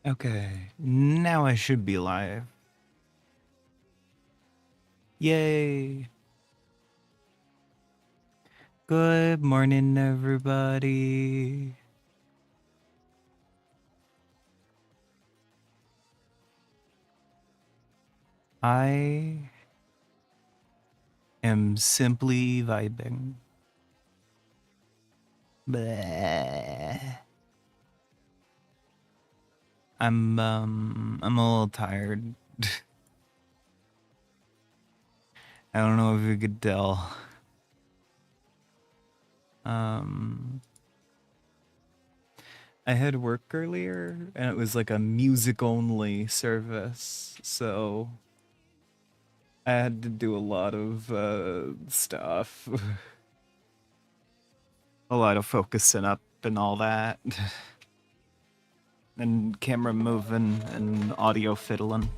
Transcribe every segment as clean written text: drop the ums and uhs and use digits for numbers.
Okay, now I should be live. Yay! Good morning, everybody. I am simply vibing. Bleh. I'm a little tired. I don't know if you could tell. Um, I had work earlier, and it was like a music-only service, so I had to do a lot of stuff. A lot of focusing up and all that. And camera moving and audio fiddling.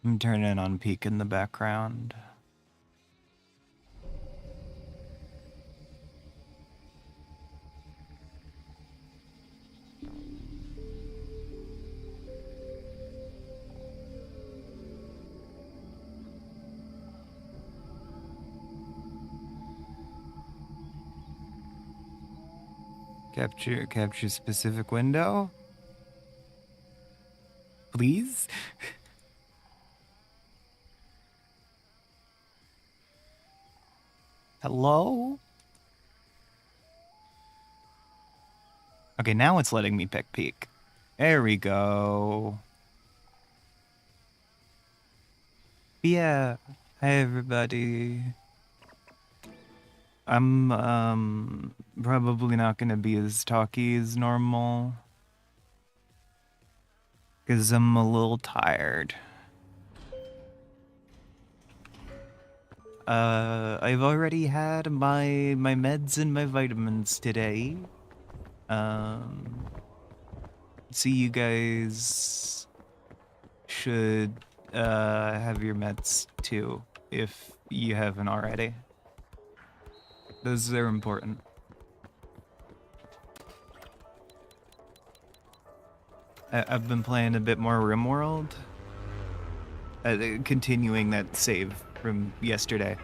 I'm turning on peak in the background. Capture specific window? Please? Hello? Okay, now it's letting me pick peak. There we go. Yeah. Hey everybody. I'm probably not gonna be as talky as normal. 'Cause I'm a little tired. I've already had my meds and my vitamins today. Um, so you guys should have your meds too if you haven't already. Those are important. I've been playing a bit more RimWorld, continuing that save from yesterday.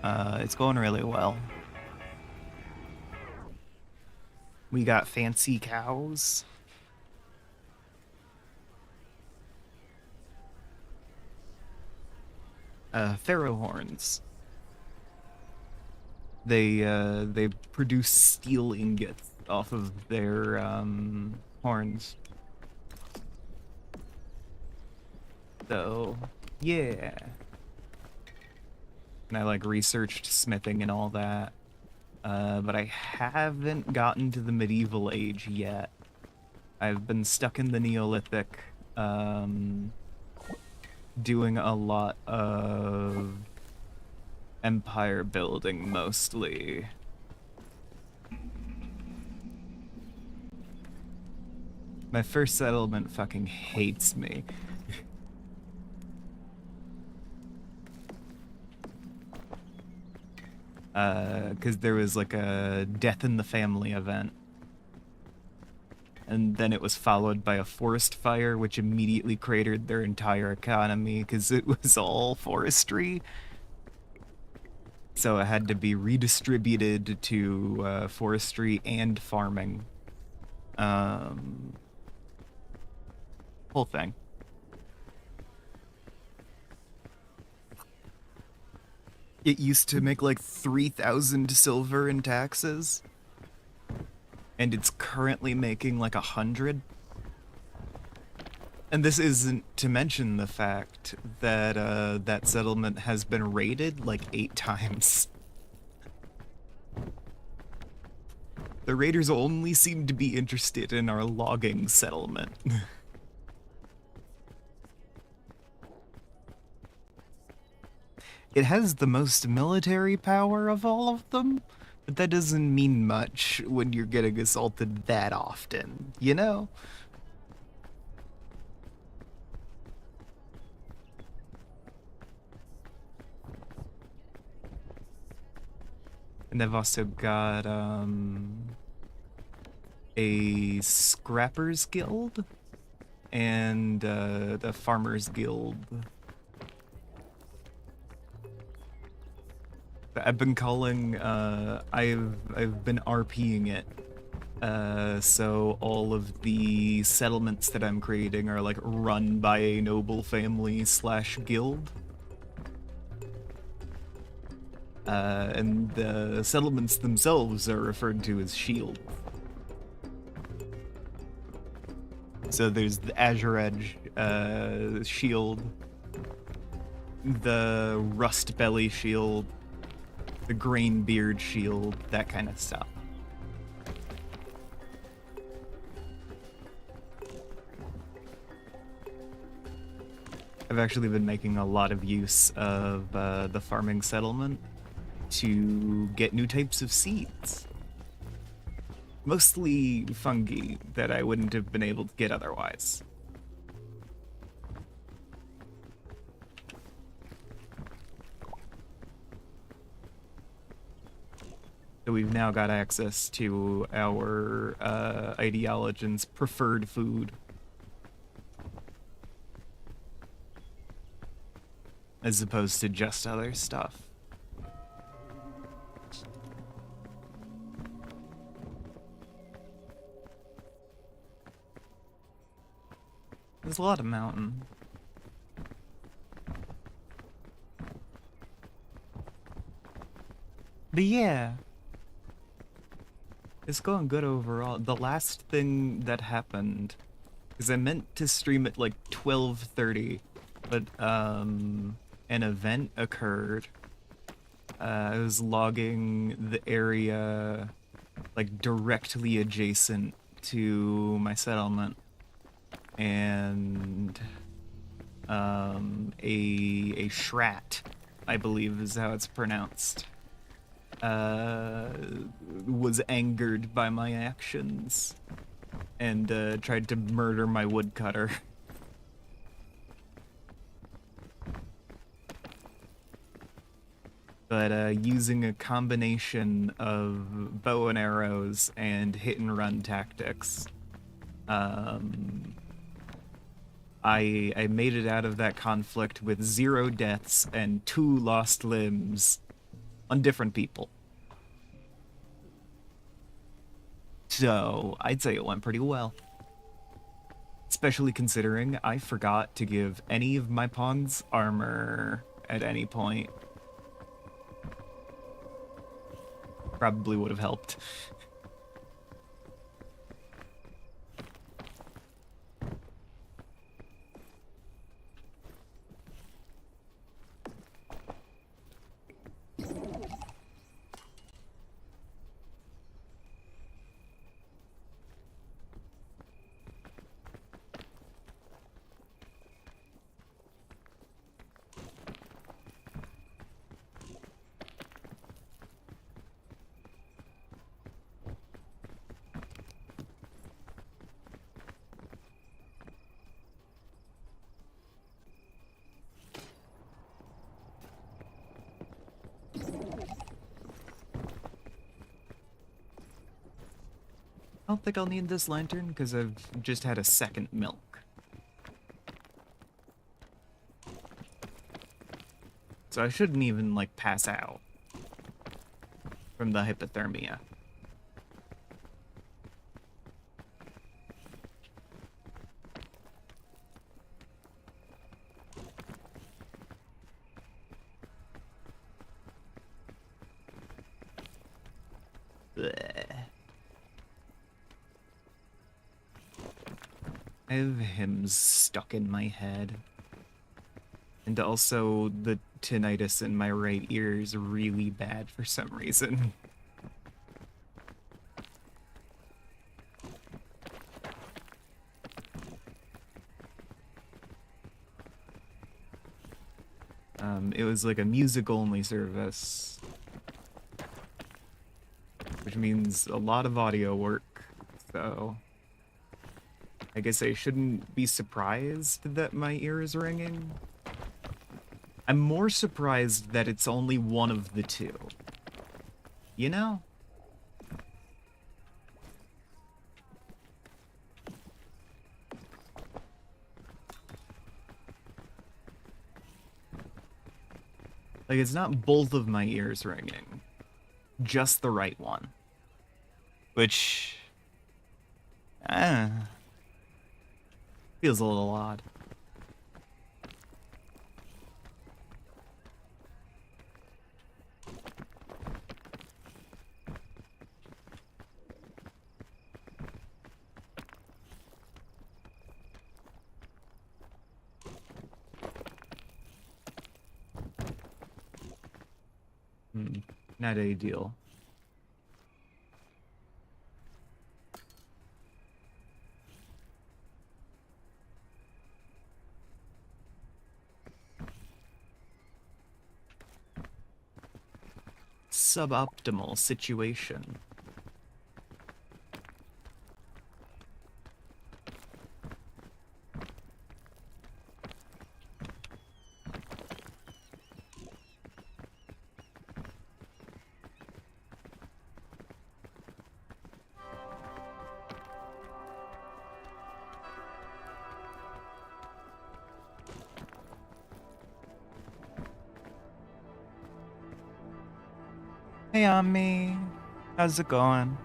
It's going really well. We got fancy cows. Pharaoh horns. They produce steel ingots off of their horns. So yeah. And I like researched smithing and all that. But I haven't gotten to the medieval age yet. I've been stuck in the Neolithic, doing a lot of empire building mostly. My first settlement fucking hates me. Because there was like a death in the family event. And then it was followed by a forest fire, which immediately cratered their entire economy because it was all forestry. So it had to be redistributed to forestry and farming. Whole thing. It used to make like 3,000 silver in taxes. And it's currently making like 100. And this isn't to mention the fact that that settlement has been raided like 8 times. The raiders only seem to be interested in our logging settlement. It has the most military power of all of them, but that doesn't mean much when you're getting assaulted that often, you know? And I've also got a scrappers guild and the farmers guild. I've been calling I've been RPing it. So all of the settlements that I'm creating are like run by a noble family slash guild. And the settlements themselves are referred to as shields. So there's the Azure Edge shield, the Rust Belly shield, the Grainbeard shield, that kind of stuff. I've actually been making a lot of use of the farming settlement to get new types of seeds. Mostly fungi that I wouldn't have been able to get otherwise. So we've now got access to our ideologian's preferred food. As opposed to just other stuff. There's a lot of mountain. But yeah, it's going good overall. The last thing that happened is I meant to stream at like 12:30, but an event occurred. I was logging the area like directly adjacent to my settlement, and a shrat, I believe is how it's pronounced, was angered by my actions and tried to murder my woodcutter. But using a combination of bow and arrows and hit and run tactics, I made it out of that conflict with 0 deaths and 2 lost limbs on different people. So I'd say it went pretty well. Especially considering I forgot to give any of my pawns armor at any point. Probably would have helped. I don't think I'll need this lantern because I've just had a second milk. So I shouldn't even, like, pass out from the hypothermia. Blech. I have hymns stuck in my head. And also, the tinnitus in my right ear is really bad for some reason. It was like a music-only service, which means a lot of audio work, so I guess I shouldn't be surprised that my ear is ringing. I'm more surprised that it's only one of the two. You know? Like, it's not both of my ears ringing. Just the right one. Which... feels a little odd. Not ideal. Suboptimal situation. Hey, Ami. How's it going?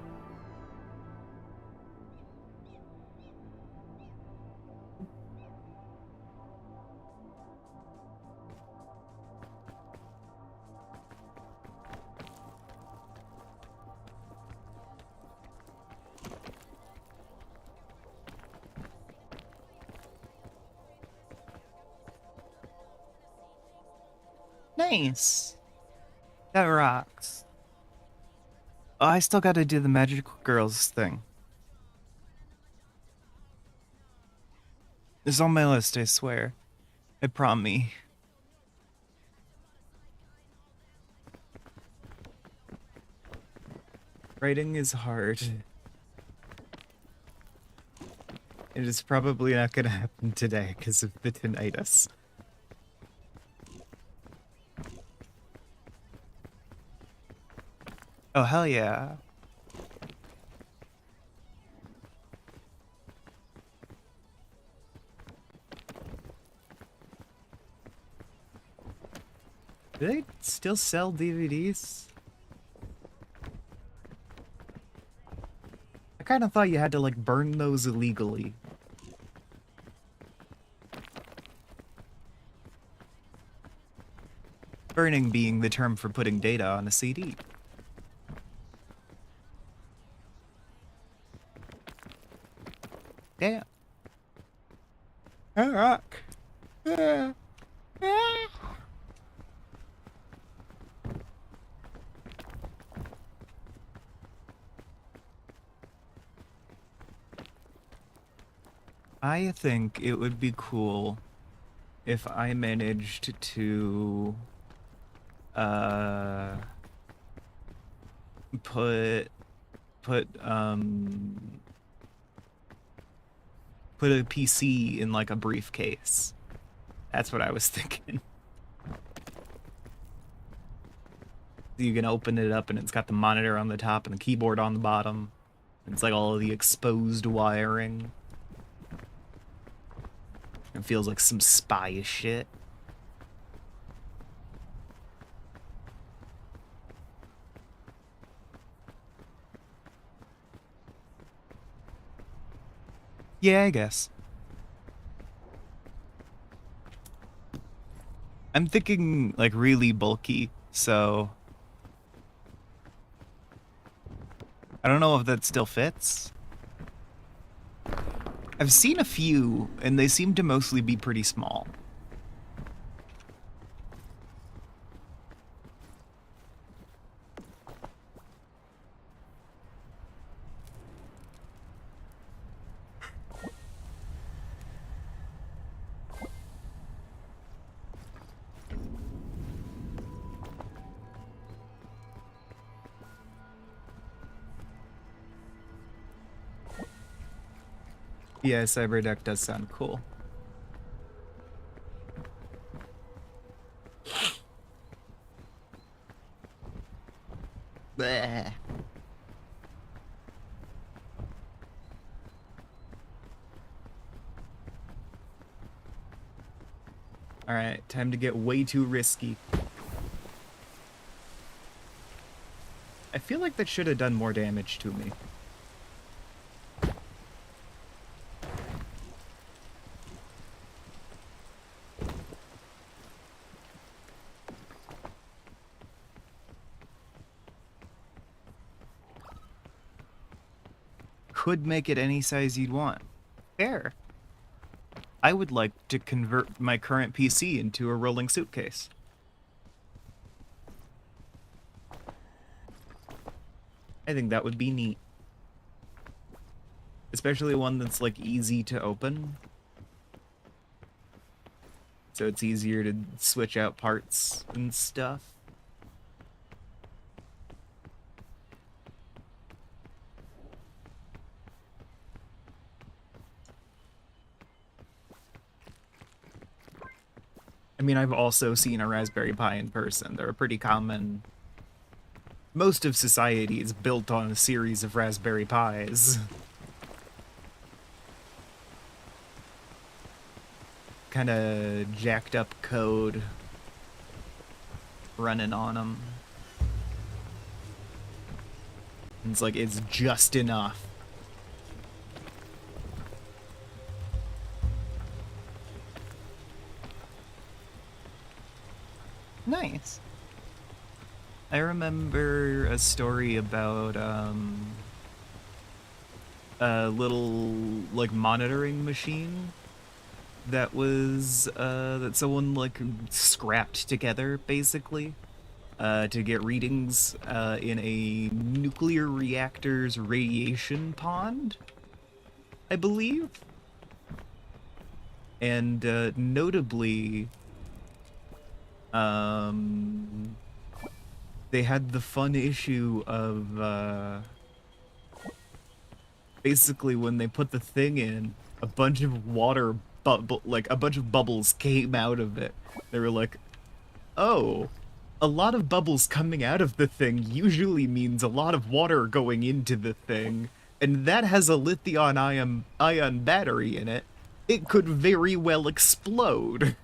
Nice. That rocks. Oh, I still gotta do the magical girls thing. It's on my list, I swear. I prom me. Writing is hard. It is probably not gonna happen today because of the tinnitus. Oh, hell yeah. Do they still sell DVDs? I kind of thought you had to, like, burn those illegally. Burning being the term for putting data on a CD. Damn. Rock. I think it would be cool if I managed to put a PC in like a briefcase. That's what I was thinking. You can open it up and it's got the monitor on the top and the keyboard on the bottom. It's like all of the exposed wiring. It feels like some spy shit. Yeah, I guess. I'm thinking like really bulky, so I don't know if that still fits. I've seen a few, and they seem to mostly be pretty small. Yeah, Cyberduck does sound cool. Bleh. Alright, time to get way too risky. I feel like that should have done more damage to me. Could make it any size you'd want. Fair. I would like to convert my current PC into a rolling suitcase. I think that would be neat. Especially one that's, like, easy to open. So it's easier to switch out parts and stuff. I mean, I've also seen a Raspberry Pi in person. They're a pretty common... Most of society is built on a series of Raspberry Pis. Kind of jacked up code running on them. It's like, it's just enough. Nice. I remember a story about a little, like, monitoring machine that was that someone, like, scrapped together, basically, to get readings in a nuclear reactor's radiation pond, I believe. And notably, they had the fun issue of basically when they put the thing in, a bunch of water a bunch of bubbles came out of it. They were like, oh, a lot of bubbles coming out of the thing usually means a lot of water going into the thing, and that has a lithium ion battery in it. It could very well explode.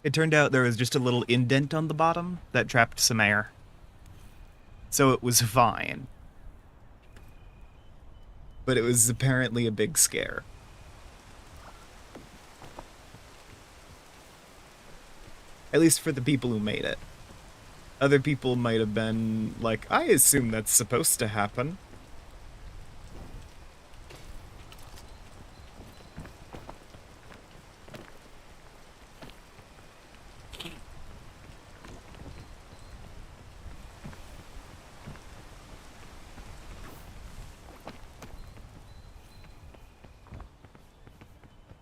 It turned out there was just a little indent on the bottom that trapped some air. So it was fine. But it was apparently a big scare. At least for the people who made it. Other people might have been like, I assume that's supposed to happen.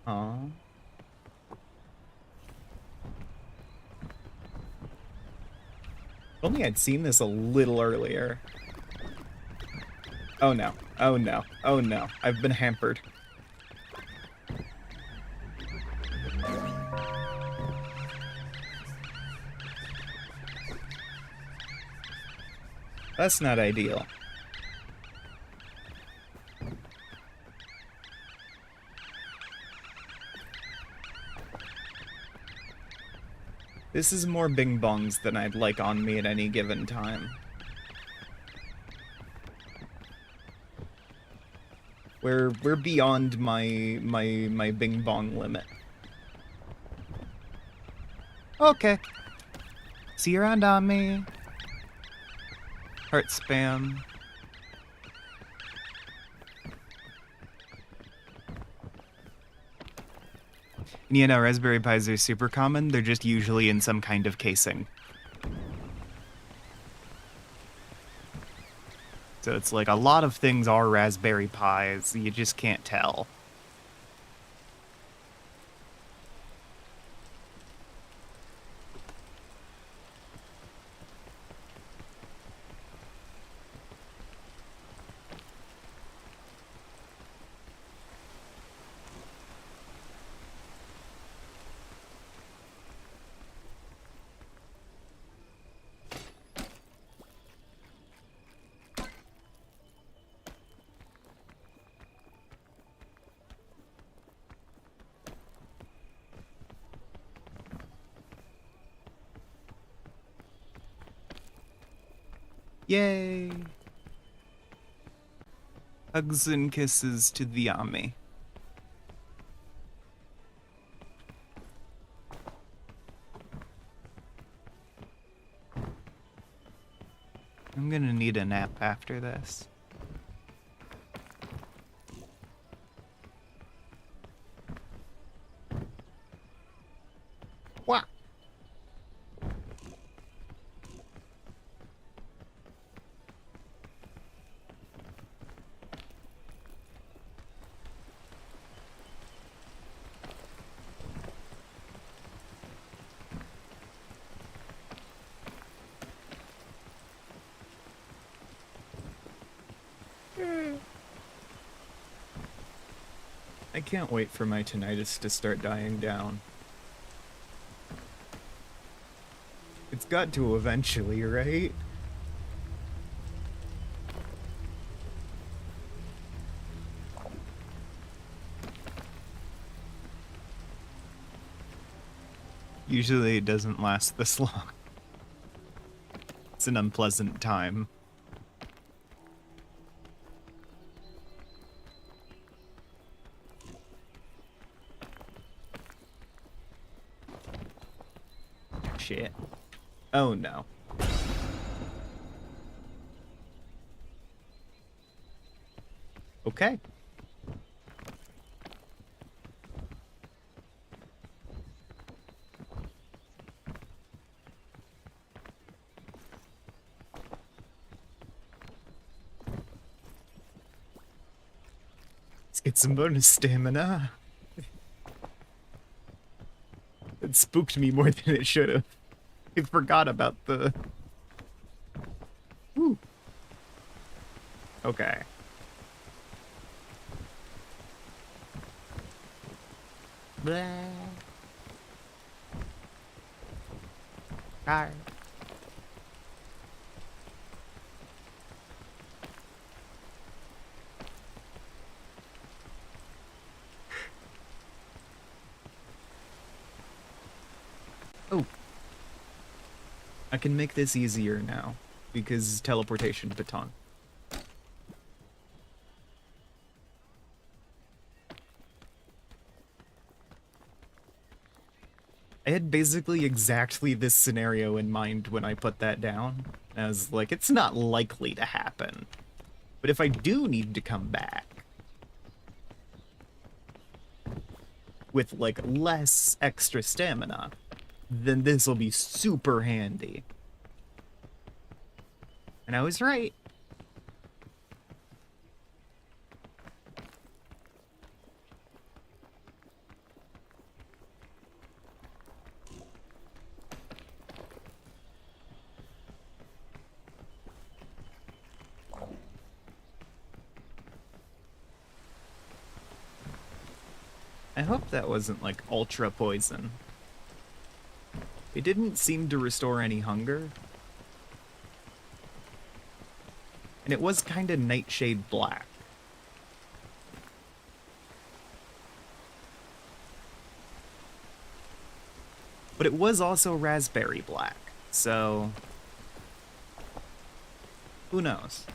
Aw. If only I'd seen this a little earlier. Oh no. Oh no. Oh no. I've been hampered. That's not ideal. This is more bing bongs than I'd like on me at any given time. We're beyond my bing bong limit. Okay. See you around on me. Heart spam. And you know, Raspberry Pis are super common. They're just usually in some kind of casing. So it's like a lot of things are Raspberry Pis. You just can't tell. Yay! Hugs and kisses to the Ami. I'm gonna need a nap after this. What? I can't wait for my tinnitus to start dying down. It's got to eventually, right? Usually it doesn't last this long. It's an unpleasant time. Shit. Oh no. Okay. Let's get some bonus stamina. It spooked me more than it should have. I forgot about the... Woo. Okay. Blah. Tired. Oh. I can make this easier now, because teleportation baton. I had basically exactly this scenario in mind when I put that down. I was like, it's not likely to happen. But if I do need to come back with, like, less extra stamina, then this will be super handy. And I was right. I hope that wasn't, like, ultra poison. It didn't seem to restore any hunger. And it was kinda nightshade black. But it was also raspberry black, so... who knows?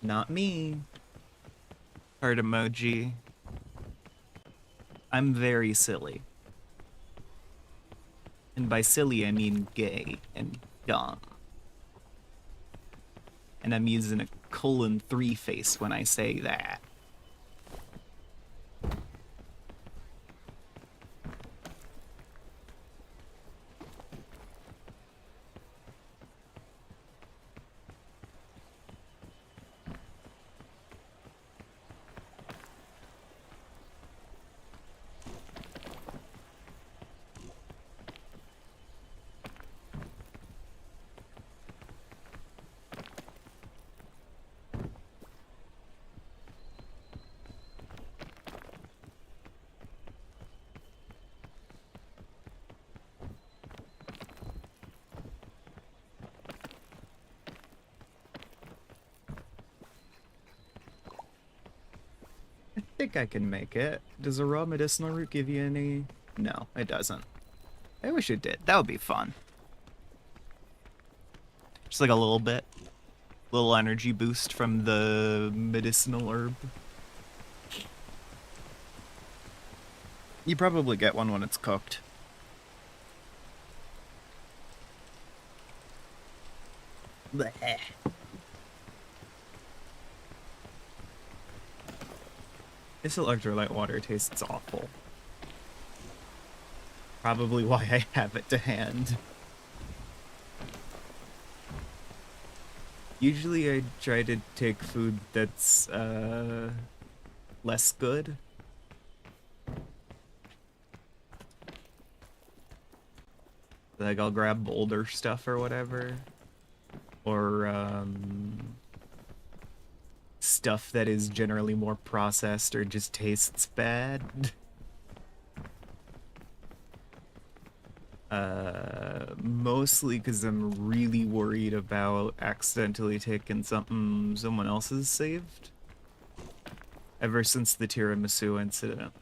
Not me. Heart emoji. I'm very silly. And by silly, I mean gay and dumb. And I'm using a :3 face when I say that. think I can make it. Does a raw medicinal root give you any? No, it doesn't. I wish it did. That would be fun. Just like a little bit. Little energy boost from the medicinal herb. You probably get one when it's cooked. Blech. This electrolyte water tastes awful. Probably why I have it to hand. Usually I try to take food that's less good. Like I'll grab older stuff or whatever. Or stuff that is generally more processed or just tastes bad. Mostly because I'm really worried about accidentally taking something someone else has saved. Ever since the tiramisu incident.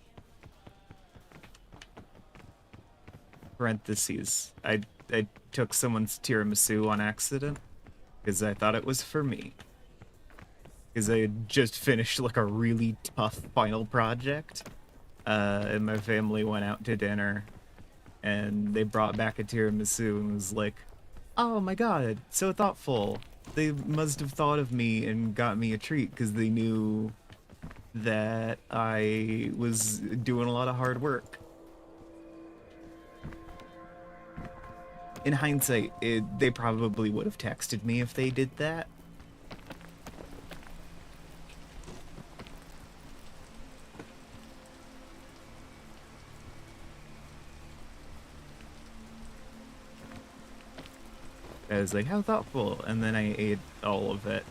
Parentheses. I took someone's tiramisu on accident because I thought it was for me. Because I had just finished like a really tough final project. And my family went out to dinner. And they brought back a tiramisu and was like, oh my god, so thoughtful. They must have thought of me and got me a treat because they knew that I was doing a lot of hard work. In hindsight, they probably would have texted me if they did that. I was like, how thoughtful, and then I ate all of it.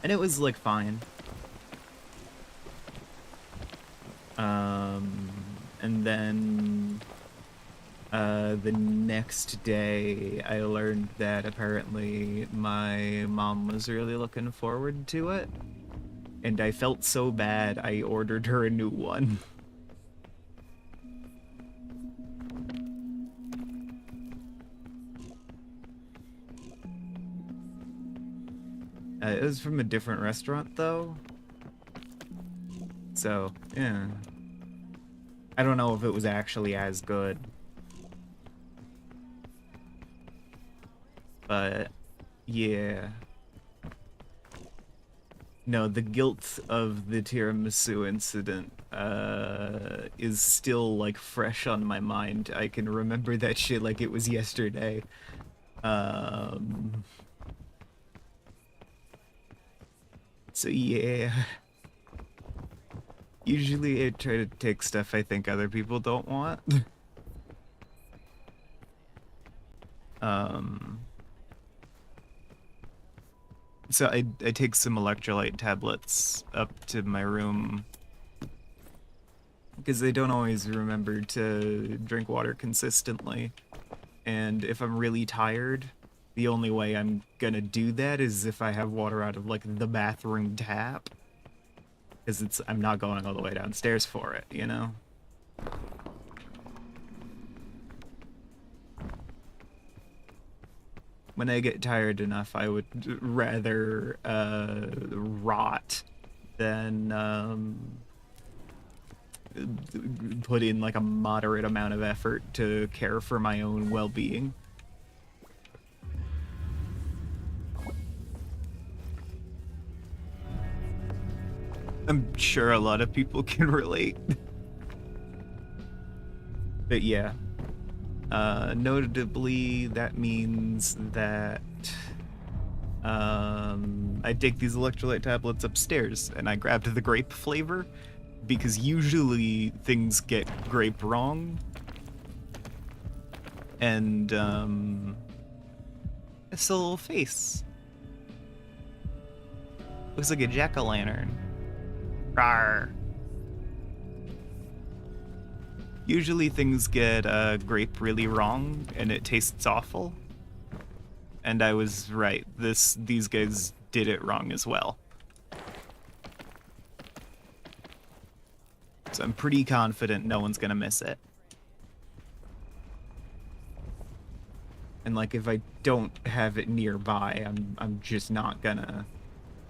And it was, like, fine. And then, the next day, I learned that apparently my mom was really looking forward to it. And I felt so bad, I ordered her a new one. It was from a different restaurant, though. So, yeah. I don't know if it was actually as good. But, yeah. No, the guilt of the tiramisu incident is still, like, fresh on my mind. I can remember that shit like it was yesterday. So yeah. Usually I try to take stuff I think other people don't want. So I take some electrolyte tablets up to my room because I don't always remember to drink water consistently. And if I'm really tired, the only way I'm gonna do that is if I have water out of, like, the bathroom tap. Because I'm not going all the way downstairs for it, you know? When I get tired enough, I would rather, rot than, put in, like, a moderate amount of effort to care for my own well-being. I'm sure a lot of people can relate. But yeah. Notably, that means that I take these electrolyte tablets upstairs and I grabbed the grape flavor because usually things get grape wrong. And it's a little face. Looks like a jack-o'-lantern. Rawr. Usually things get grape really wrong and it tastes awful. And I was right. These guys did it wrong as well. So I'm pretty confident no one's gonna miss it. And like if I don't have it nearby, I'm just not gonna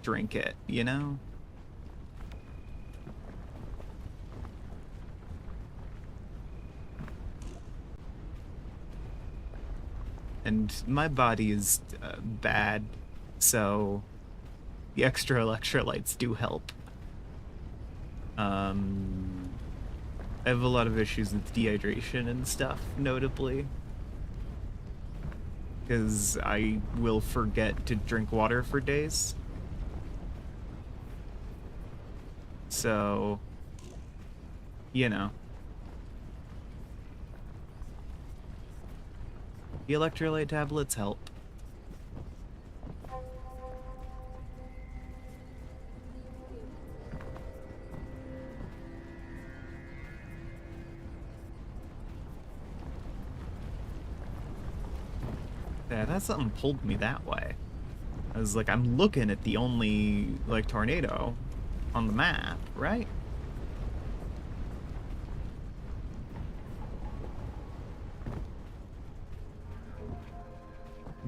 drink it, you know? And my body is bad, so the extra electrolytes do help. I have a lot of issues with dehydration and stuff, notably. Because I will forget to drink water for days. So, you know. The electrolyte tablets help. Yeah, that something pulled me that way. I was like, I'm looking at the only, like, tornado on the map, right?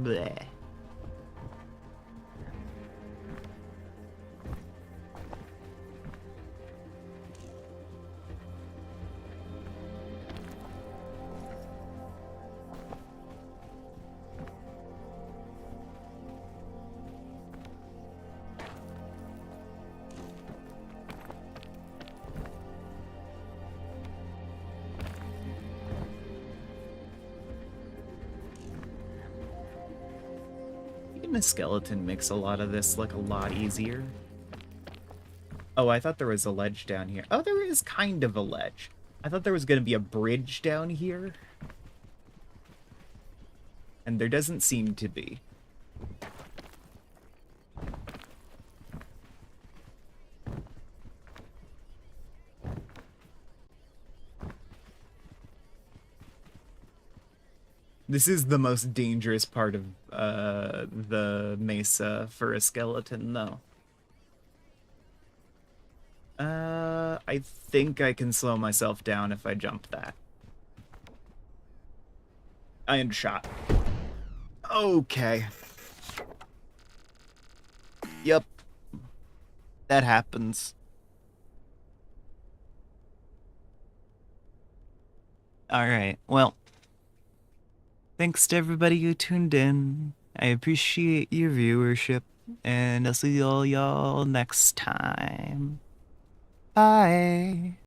Bleh. Even a skeleton makes a lot of this look a lot easier. Oh, I thought there was a ledge down here. Oh, there is kind of a ledge. I thought there was going to be a bridge down here. And there doesn't seem to be. This is the most dangerous part of the mesa for a skeleton, though. I think I can slow myself down if I jump that. I am shot. Okay. Yep. That happens. Alright, well. Thanks to everybody who tuned in. I appreciate your viewership, and I'll see y'all next time. Bye.